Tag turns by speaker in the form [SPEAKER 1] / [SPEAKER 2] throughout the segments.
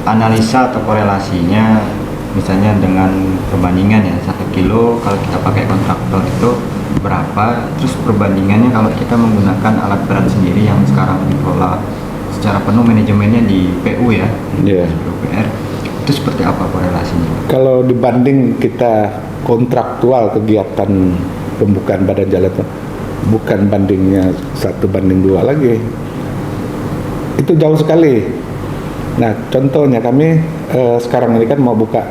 [SPEAKER 1] analisa atau korelasinya, misalnya dengan perbandingan ya 1 kilo kalau kita pakai kontraktor itu berapa, terus perbandingannya kalau kita menggunakan alat berat sendiri yang sekarang dikelola secara penuh manajemennya di PU ya, PUPR, itu seperti apa korelasinya?
[SPEAKER 2] Kalau dibanding kita kontraktual kegiatan pembukaan badan jalan itu bukan bandingnya 1:2 lagi, itu jauh sekali. Nah contohnya kami sekarang ini kan mau buka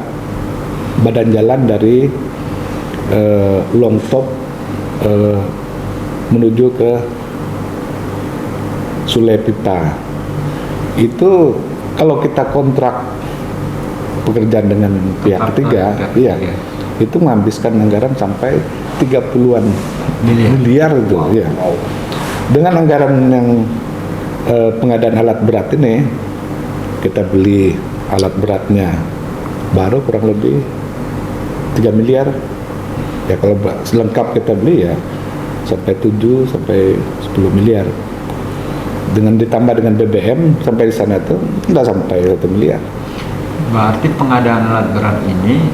[SPEAKER 2] badan jalan dari Longtop menuju ke Sulepipa. Itu kalau kita kontrak pekerjaan dengan pihak ketiga, iya, itu menghabiskan anggaran sampai 30-an miliar itu, ya. Dengan anggaran yang pengadaan alat berat ini, kita beli alat beratnya baru kurang lebih 3 miliar. Ya kalau selengkap kita beli ya sampai 7 sampai 10 miliar. Dengan ditambah dengan BBM sampai di sana tuh nggak sampai 1 miliar.
[SPEAKER 1] Berarti pengadaan alat berat ini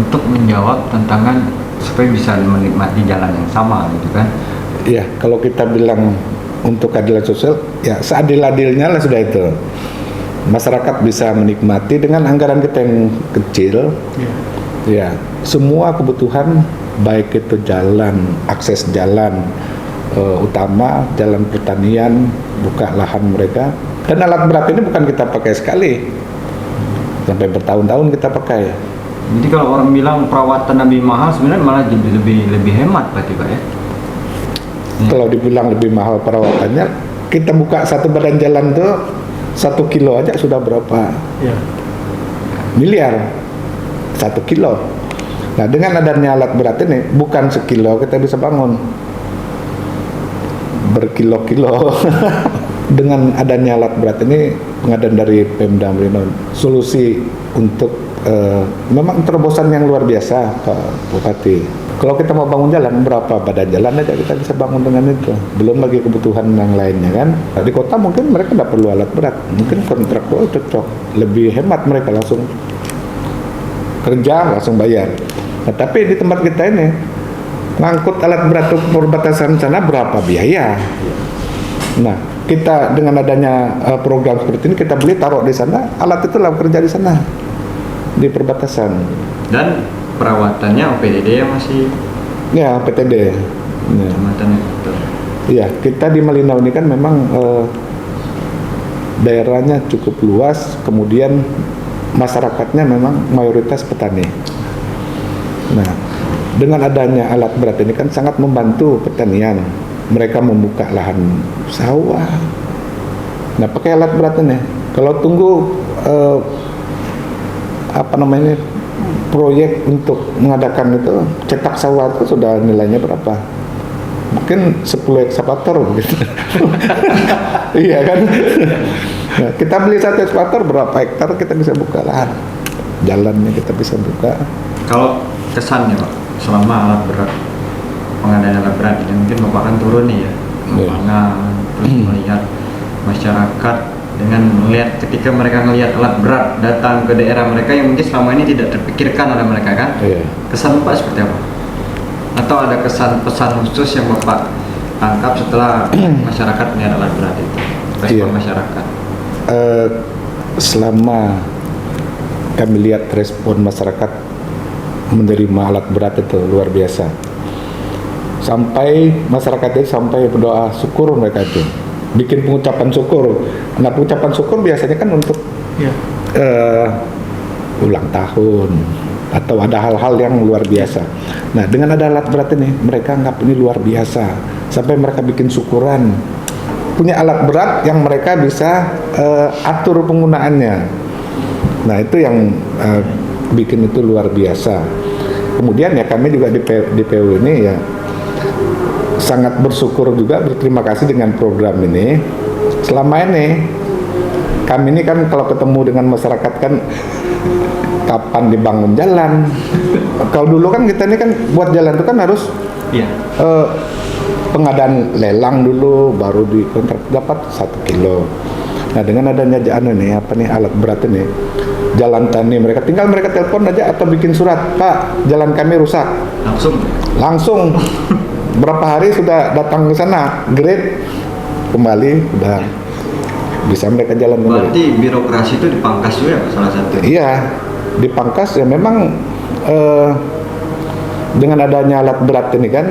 [SPEAKER 1] untuk menjawab tantangan supaya bisa menikmati jalan yang sama gitu kan?
[SPEAKER 2] Iya, kalau kita bilang untuk keadilan sosial, ya seadil-adilnya lah sudah itu. Masyarakat bisa menikmati dengan anggaran kita yang kecil. Ya, semua kebutuhan baik itu jalan, akses jalan utama, jalan pertanian, buka lahan mereka. Dan alat berat ini bukan kita pakai sekali, sampai bertahun-tahun kita pakai.
[SPEAKER 1] Jadi kalau orang bilang perawatan lebih mahal, sebenarnya malah jadi lebih hemat berarti Pak ya?
[SPEAKER 2] Kalau dibilang lebih mahal perawatannya, kita buka satu badan jalan tuh 1 kilo aja sudah berapa miliar 1 kilo. Nah dengan adanya alat berat ini bukan sekilo kita bisa bangun berkilo-kilo. Dengan adanya alat berat ini pengadaan dari Pemda Merino, solusi untuk memang terobosan yang luar biasa Pak Bupati. Kalau kita mau bangun jalan, berapa badan jalan aja kita bisa bangun dengan itu. Belum lagi kebutuhan yang lainnya kan. Di kota mungkin mereka tidak perlu alat berat, mungkin kontraktor cocok, lebih hemat, mereka langsung kerja langsung bayar. Nah, tapi di tempat kita ini ngangkut alat berat ke perbatasan sana berapa biaya? Nah, kita dengan adanya program seperti ini kita beli taruh di sana, alat itu lah kerja di sana di perbatasan.
[SPEAKER 1] Dan perawatannya OPDD ya masih?
[SPEAKER 2] Ya, PTD.
[SPEAKER 1] Kecamatannya betul.
[SPEAKER 2] Iya, kita di Malinau ini kan memang daerahnya cukup luas, kemudian masyarakatnya memang mayoritas petani. Nah, dengan adanya alat berat ini kan sangat membantu pertanian. Mereka membuka lahan sawah. Nah, pakai alat berat ini. Kalau tunggu proyek untuk mengadakan itu cetak sawah itu sudah nilainya berapa? Mungkin 10 ekskavator begitu. Iya kan? Nah, kita beli 1 ekskavator berapa hektar kita bisa buka lahan. Jalannya kita bisa buka.
[SPEAKER 1] Kalau kesannya Pak, selama alat berat, pengadaan alat berat ini mungkin Bapak kan turun nih ya, lapangan, terus melihat masyarakat dengan melihat ketika mereka melihat alat berat datang ke daerah mereka yang mungkin selama ini tidak terpikirkan oleh mereka kan? Kesan Bapak seperti apa? Atau ada kesan pesan khusus yang Bapak tangkap setelah masyarakat melihat alat berat itu, respon masyarakat?
[SPEAKER 2] Selama kami lihat respon masyarakat menerima alat berat itu luar biasa. Sampai masyarakat itu sampai berdoa syukur mereka itu. Bikin pengucapan syukur. Nah, pengucapan syukur biasanya kan untuk ulang tahun atau ada hal-hal yang luar biasa. Nah, dengan ada alat berat ini, mereka anggap ini luar biasa. Sampai mereka bikin syukuran. Punya alat berat yang mereka bisa atur penggunaannya. Nah, itu yang bikin itu luar biasa. Kemudian ya kami juga di PU ini ya sangat bersyukur juga, berterima kasih dengan program ini. Selama ini kami ini kan kalau ketemu dengan masyarakat kan kapan dibangun jalan. Kalau dulu kan kita ini kan buat jalan itu kan harus pengadaan lelang dulu baru dikontrak dapat 1 kilo. Nah dengan adanya alat berat ini, jalan tani mereka tinggal mereka telepon aja atau bikin surat, Pak jalan kami rusak, langsung berapa hari sudah datang ke sana, grade kembali udah bisa mereka jalan kembali.
[SPEAKER 1] Berarti birokrasi itu dipangkas juga ya, salah satu.
[SPEAKER 2] Iya, dipangkas ya memang dengan adanya alat berat ini kan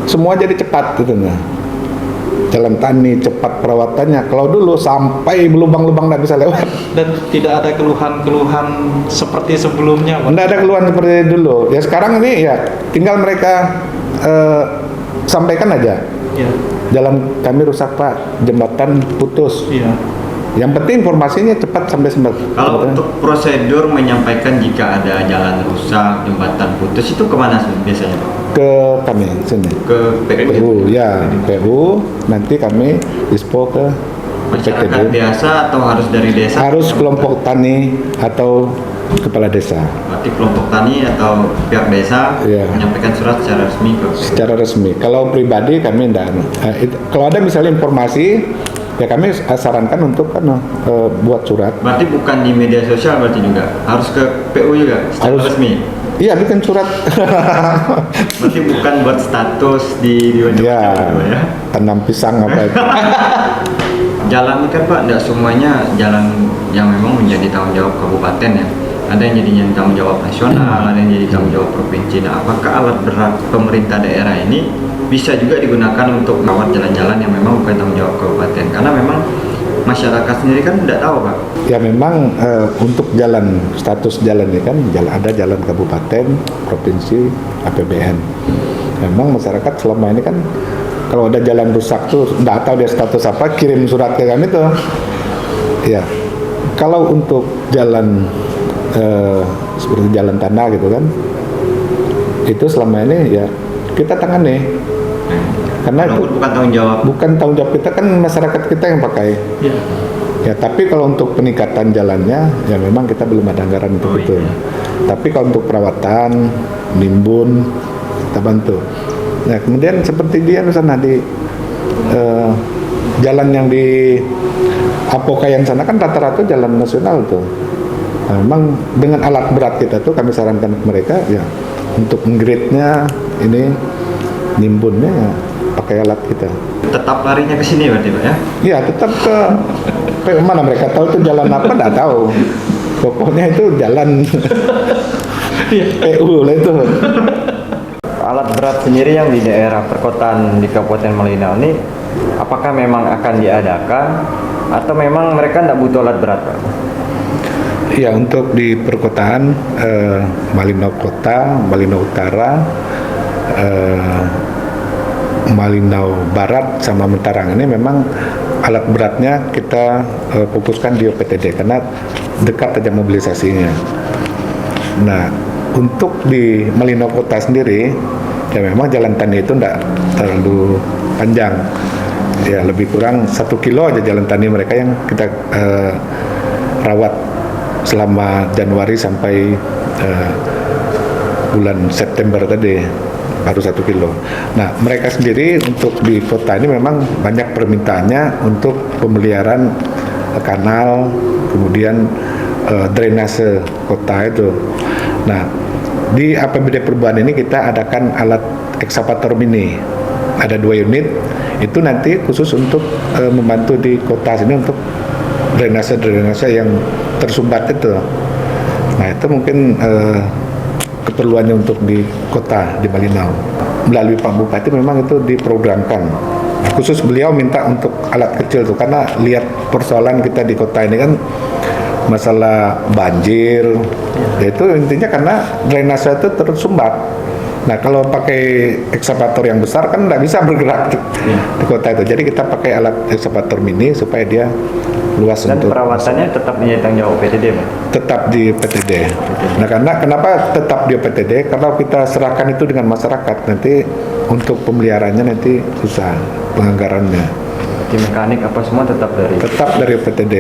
[SPEAKER 2] semua jadi cepat gitu nah. Jalan tani cepat perawatannya. Kalau dulu sampai lubang-lubang nggak bisa lewat.
[SPEAKER 3] Dan tidak ada keluhan-keluhan seperti sebelumnya, Pak.
[SPEAKER 2] Nggak ada keluhan seperti dulu. Ya sekarang ini ya tinggal mereka sampaikan aja.
[SPEAKER 3] Iya.
[SPEAKER 2] Jalan kami rusak Pak, jembatan putus.
[SPEAKER 3] Iya.
[SPEAKER 2] Yang penting informasinya cepat sampai sempat.
[SPEAKER 1] Kalau untuk prosedur menyampaikan jika ada jalan rusak, jembatan putus itu kemana sih biasanya Pak?
[SPEAKER 2] Ke kami sini.
[SPEAKER 1] Ke PU.
[SPEAKER 2] PU ya, PU nanti kami dispo ke
[SPEAKER 1] Masyarakat
[SPEAKER 2] PTD.
[SPEAKER 1] biasa atau harus dari desa?
[SPEAKER 2] Harus kelompok tani atau kepala desa.
[SPEAKER 1] Berarti kelompok tani atau pihak desa
[SPEAKER 2] Iya.
[SPEAKER 1] menyampaikan surat secara resmi ke PU.
[SPEAKER 2] Secara resmi. Kalau pribadi kami enggak. Kalau ada misalnya informasi ya kami sarankan untuk buat surat.
[SPEAKER 1] Berarti bukan di media sosial berarti juga harus ke PU juga secara
[SPEAKER 2] Harus.
[SPEAKER 1] resmi.
[SPEAKER 2] Iya bikin surat.
[SPEAKER 1] Berarti bukan buat status di wajib
[SPEAKER 2] Ya,
[SPEAKER 1] ya.
[SPEAKER 2] tanam pisang apa itu.
[SPEAKER 1] Jalan ini kan Pak, tidak semuanya jalan yang memang menjadi tanggung jawab kabupaten ya. Ada yang jadinya tanggung jawab nasional, ada yang jadi tanggung jawab provinsi. Nah, apakah alat berat pemerintah daerah ini bisa juga digunakan untuk merawat jalan-jalan yang memang bukan tanggung jawab kabupaten? Karena memang masyarakat sendiri kan tidak tahu Pak.
[SPEAKER 2] Ya memang untuk jalan, status jalan ini kan ada jalan kabupaten, provinsi, APBN. Memang masyarakat selama ini kan kalau ada jalan rusak tuh nggak tahu dia status apa, kirim surat ke kami tuh. Ya, kalau untuk jalan seperti jalan tanah gitu kan, itu selama ini ya kita tangani. Karena itu
[SPEAKER 1] Walaupun bukan tanggung jawab.
[SPEAKER 2] bukan tanggung jawab kita, kan masyarakat kita yang pakai.
[SPEAKER 3] Iya.
[SPEAKER 2] Ya, tapi kalau untuk peningkatan jalannya, ya memang kita belum ada anggaran untuk itu.
[SPEAKER 1] iya.
[SPEAKER 2] Tapi kalau untuk perawatan, nimbun, kita bantu. Nah, kemudian seperti dia misalnya di jalan yang di Apokayan sana kan rata-rata jalan nasional tuh. Nah, memang dengan alat berat kita tuh kami sarankan ke mereka ya untuk menggridnya ini nimbunnya ya pakai alat kita.
[SPEAKER 1] Tetap larinya ke sini berarti Pak ya.
[SPEAKER 2] Iya, tetap ke mana mereka tahu itu jalan apa enggak tahu. Pokoknya itu jalan PU lah itu.
[SPEAKER 1] Alat berat sendiri yang di daerah perkotaan di Kabupaten Malinau ini apakah memang akan diadakan atau memang mereka tidak butuh alat berat Pak?
[SPEAKER 2] Ya, untuk di perkotaan Malinau Kota, Malinau Utara, Malinau Barat sama Mentarang ini memang alat beratnya kita fokuskan di OPTD karena dekat aja mobilisasinya. Nah, untuk di Malinau Kota sendiri ya memang jalan tani itu enggak terlalu panjang. Ya lebih kurang 1 kilo aja jalan tani mereka yang kita rawat selama Januari sampai bulan September tadi, baru 1 kilo. Nah, mereka sendiri untuk di kota ini memang banyak permintaannya untuk pemeliharaan kanal, kemudian drainase kota itu. Nah, di APBD perubahan ini kita adakan alat ekskavator mini. Ada 2 unit, itu nanti khusus untuk membantu di kota sini untuk drainase yang tersumbat itu. Nah, itu mungkin keperluannya untuk di kota di Malinau. Melalui Pak Bupati memang itu diprogramkan. Nah, khusus beliau minta untuk alat kecil tuh karena lihat persoalan kita di kota ini kan masalah banjir. Ya, itu intinya karena drainase itu tersumbat. Nah, kalau pakai ekskavator yang besar kan nggak bisa bergerak di kota itu. Jadi kita pakai alat ekskavator mini supaya dia luas
[SPEAKER 1] Dan
[SPEAKER 2] untuk
[SPEAKER 1] perawatannya tetap menjadi tanggung jawab PTD Pak?
[SPEAKER 2] tetap di PTD. Nah, karena kenapa tetap di PTD? Kalau kita serahkan itu dengan masyarakat, nanti untuk pemeliharaannya nanti susah penganggarannya.
[SPEAKER 1] Di mekanik apa semua tetap dari
[SPEAKER 2] PTD.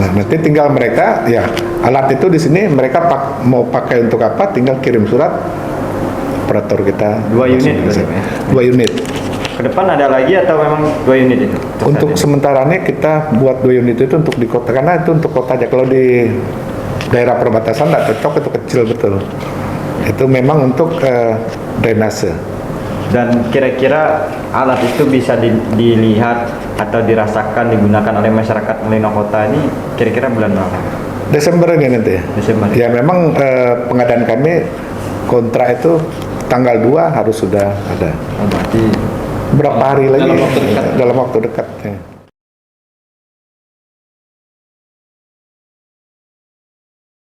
[SPEAKER 2] Nah, nanti tinggal mereka ya alat itu di sini mereka mau pakai untuk apa? Tinggal kirim surat operator kita.
[SPEAKER 1] 2 unit
[SPEAKER 2] Langsung bisa.
[SPEAKER 1] berarti, ya?
[SPEAKER 2] 2 unit.
[SPEAKER 1] Ke depan ada lagi atau memang 2 unit itu?
[SPEAKER 2] Untuk sementara ini kita buat 2 unit itu untuk di kota, karena itu untuk kota aja. Kalau di daerah perbatasan nggak cocok, itu kecil betul. Itu memang untuk drainase.
[SPEAKER 1] Dan kira-kira alat itu bisa dilihat atau dirasakan digunakan oleh masyarakat Lino Kota ini kira-kira bulan berapa?
[SPEAKER 2] Desember ini nanti.
[SPEAKER 1] Desember.
[SPEAKER 2] Ya memang pengadaan kami kontrak itu tanggal 2 harus sudah ada.
[SPEAKER 1] Oh, berarti
[SPEAKER 2] Berapa hari lagi?
[SPEAKER 3] Dalam waktu dekat.
[SPEAKER 2] Dalam waktu dekat. Ya.